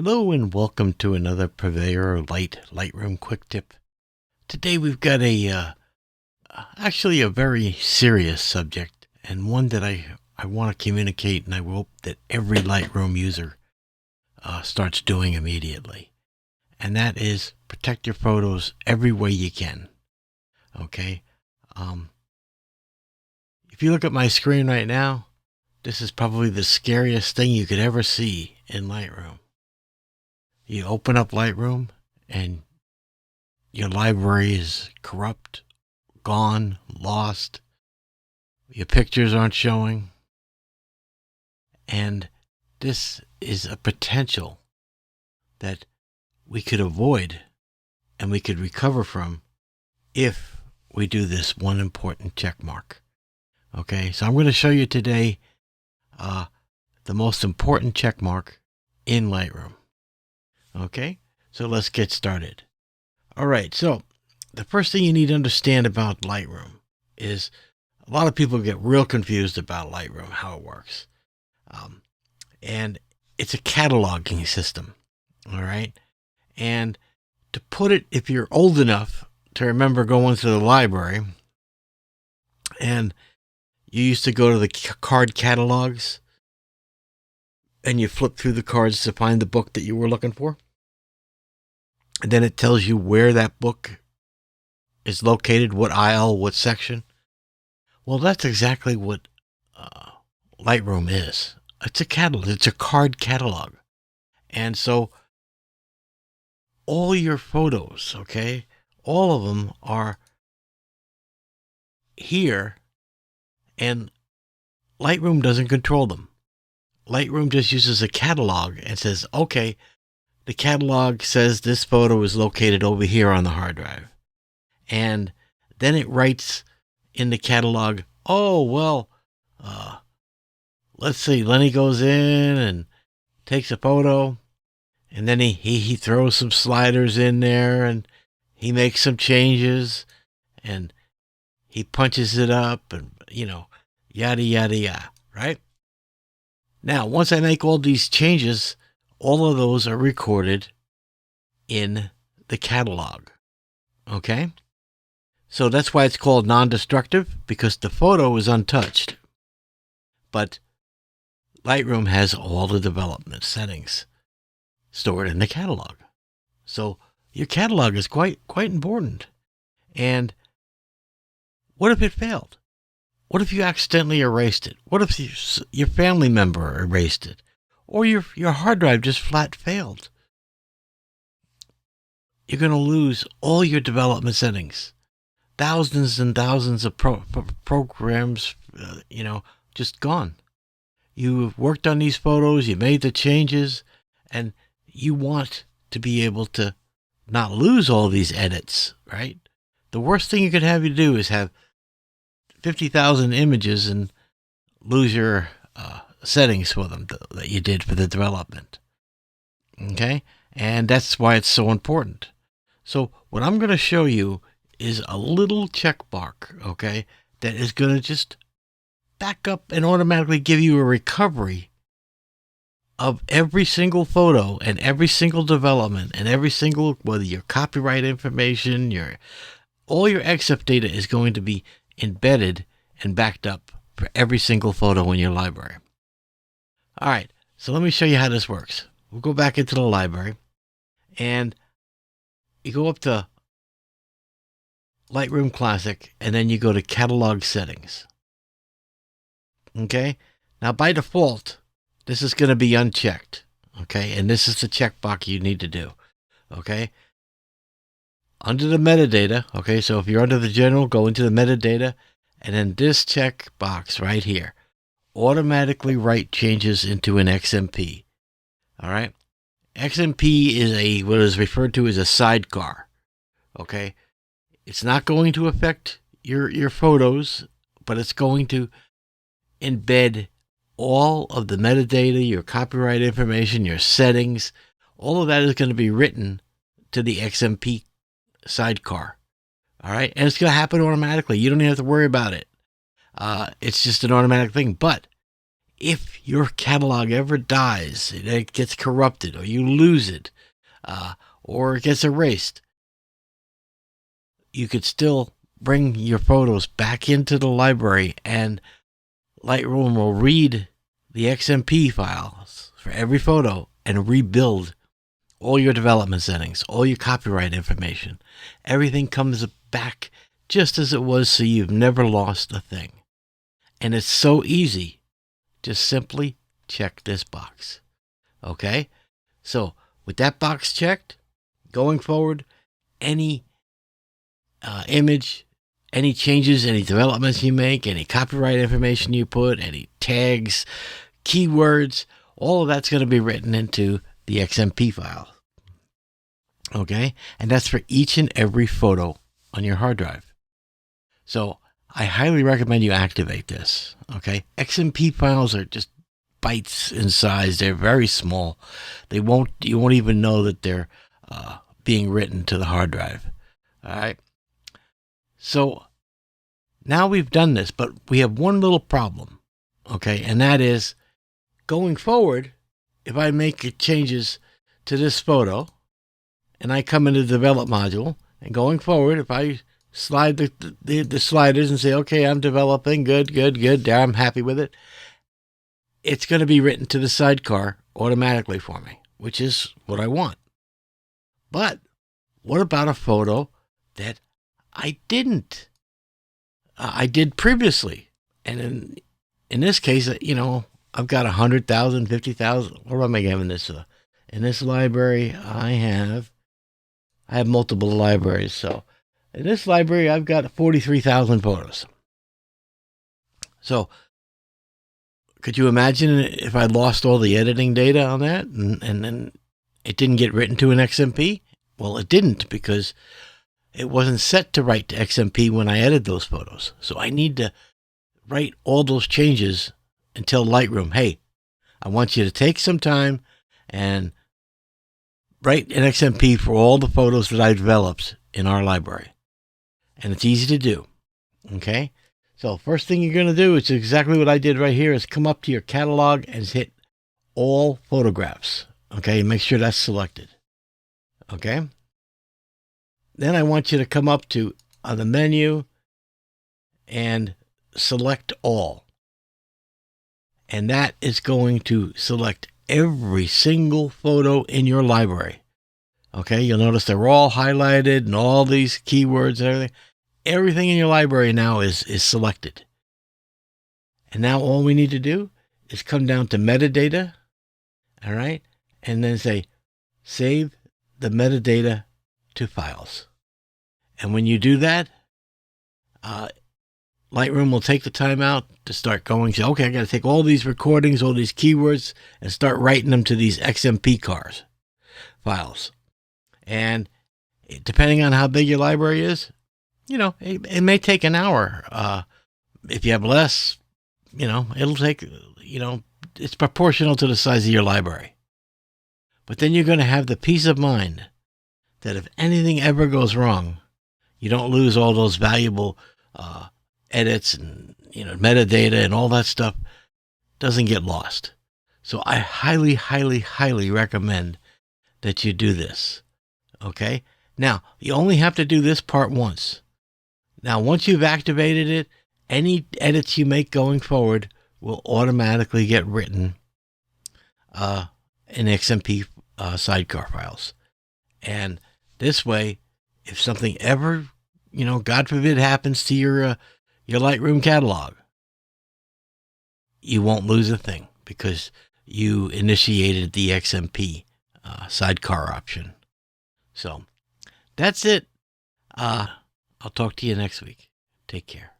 Hello and welcome to another Purveyor Lightroom quick tip. Today we've got actually a very serious subject, and one that I want to communicate, and I hope that every Lightroom user starts doing immediately. And that is protect your photos every way you can. Okay? If you look at my screen right now, this is probably the scariest thing you could ever see in Lightroom. You open up Lightroom and your library is corrupt, gone, lost. Your pictures aren't showing. And this is a potential that we could avoid and we could recover from if we do this one important check mark. Okay, so I'm going to show you today the most important check mark in Lightroom. Okay, so let's get started. All right, so the first thing you need to understand about Lightroom is a lot of people get real confused about Lightroom, how it works. And it's a cataloging system, all right? And to put it, if you're old enough to remember going to the library, and you used to go to the card catalogs, and you flip through the cards to find the book that you were looking for. And then it tells you where that book is located, what aisle, what section. Well, that's exactly what Lightroom is. It's a catalog. It's a card catalog. And so all your photos, okay, all of them are here, and Lightroom doesn't control them. Lightroom just uses a catalog and says, okay, the catalog says this photo is located over here on the hard drive. And then it writes in the catalog, oh, well, let's see, Lenny goes in and takes a photo, and then he throws some sliders in there, and he makes some changes, and he punches it up, and, yada, yada, yada, right? Now, once I make all these changes, all of those are recorded in the catalog, okay? So that's why it's called non-destructive, because the photo is untouched. But Lightroom has all the development settings stored in the catalog. So your catalog is quite important. And what if it failed? What if you accidentally erased it? What if your family member erased it? Or your hard drive just flat failed? You're going to lose all your development settings. Thousands and thousands of programs, just gone. You've worked on these photos, you made the changes, and you want to be able to not lose all these edits, right? The worst thing you could have you do is have 50,000 images and lose your settings for them that you did for the development. Okay? And that's why it's so important. So what I'm going to show you is a little check mark, okay, that is going to just back up and automatically give you a recovery of every single photo and every single development and every single, whether your copyright information, all your XF data is going to be embedded and backed up for every single photo in your library. All right, so let me show you how this works. We'll go back into the library, and you go up to Lightroom Classic, and then you go to Catalog Settings. Okay? Now, by default, this is going to be unchecked. Okay? And this is the checkbox you need to do. Okay? Under the metadata, okay, so if you're under the general, go into the metadata, and then this checkbox right here, automatically write changes into an XMP. All right? XMP is what is referred to as a sidecar. Okay? It's not going to affect your photos, but it's going to embed all of the metadata, your copyright information, your settings. All of that is going to be written to the XMP sidecar. All right? And it's going to happen automatically. You don't even have to worry about it. It's just an automatic thing. But if your catalog ever dies, it gets corrupted, or you lose it, or it gets erased, you could still bring your photos back into the library, and Lightroom will read the XMP files for every photo and rebuild all your development settings, all your copyright information. Everything comes back just as it was, so you've never lost a thing. And it's so easy. Just simply check this box. Okay? So with that box checked, going forward, any image, any changes, any developments you make, any copyright information you put, any tags, keywords, all of that's going to be written into the XMP file. Okay? And that's for each and every photo on your hard drive. So I highly recommend you activate this. Okay? XMP files are just bytes in size. They're very small. You won't even know that they're being written to the hard drive. All right? So now we've done this, but we have one little problem. Okay? And that is, going forward, if I make changes to this photo and I come into the develop module, and going forward, if I slide the sliders and say, okay, I'm developing, good, I'm happy with it, it's going to be written to the sidecar automatically for me, which is what I want. But what about a photo that I didn't? I did previously. And in this case, I've got 100,000, 50,000. What am I giving this? In this library, I have multiple libraries. So in this library, I've got 43,000 photos. So could you imagine if I lost all the editing data on that and then it didn't get written to an XMP? Well, it didn't, because it wasn't set to write to XMP when I edited those photos. So I need to write all those changes and tell Lightroom, hey, I want you to take some time and write an XMP for all the photos that I developed in our library. And it's easy to do. Okay? So first thing you're going to do is exactly what I did right here, is come up to your catalog and hit all photographs. Okay? Make sure that's selected. Okay? Then I want you to come up to on the menu and select all. And that is going to select every single photo in your library. Okay? You'll notice they're all highlighted and all these keywords and everything. Everything in your library now is selected. And now all we need to do is come down to metadata, all right, and then say, save the metadata to files. And when you do that, Lightroom will take the time out to start going, say, okay, I got to take all these recordings, all these keywords, and start writing them to these XMP files. And depending on how big your library is, it may take an hour. If you have less, it'll take, it's proportional to the size of your library. But then you're going to have the peace of mind that if anything ever goes wrong, you don't lose all those valuable edits and, metadata and all that stuff doesn't get lost. So I highly, highly, highly recommend that you do this. Okay? Now, you only have to do this part once. Now, once you've activated it, any edits you make going forward will automatically get written in XMP sidecar files. And this way, if something ever, God forbid, happens to your Lightroom catalog, you won't lose a thing because you initiated the XMP sidecar option. So that's it. I'll talk to you next week. Take care.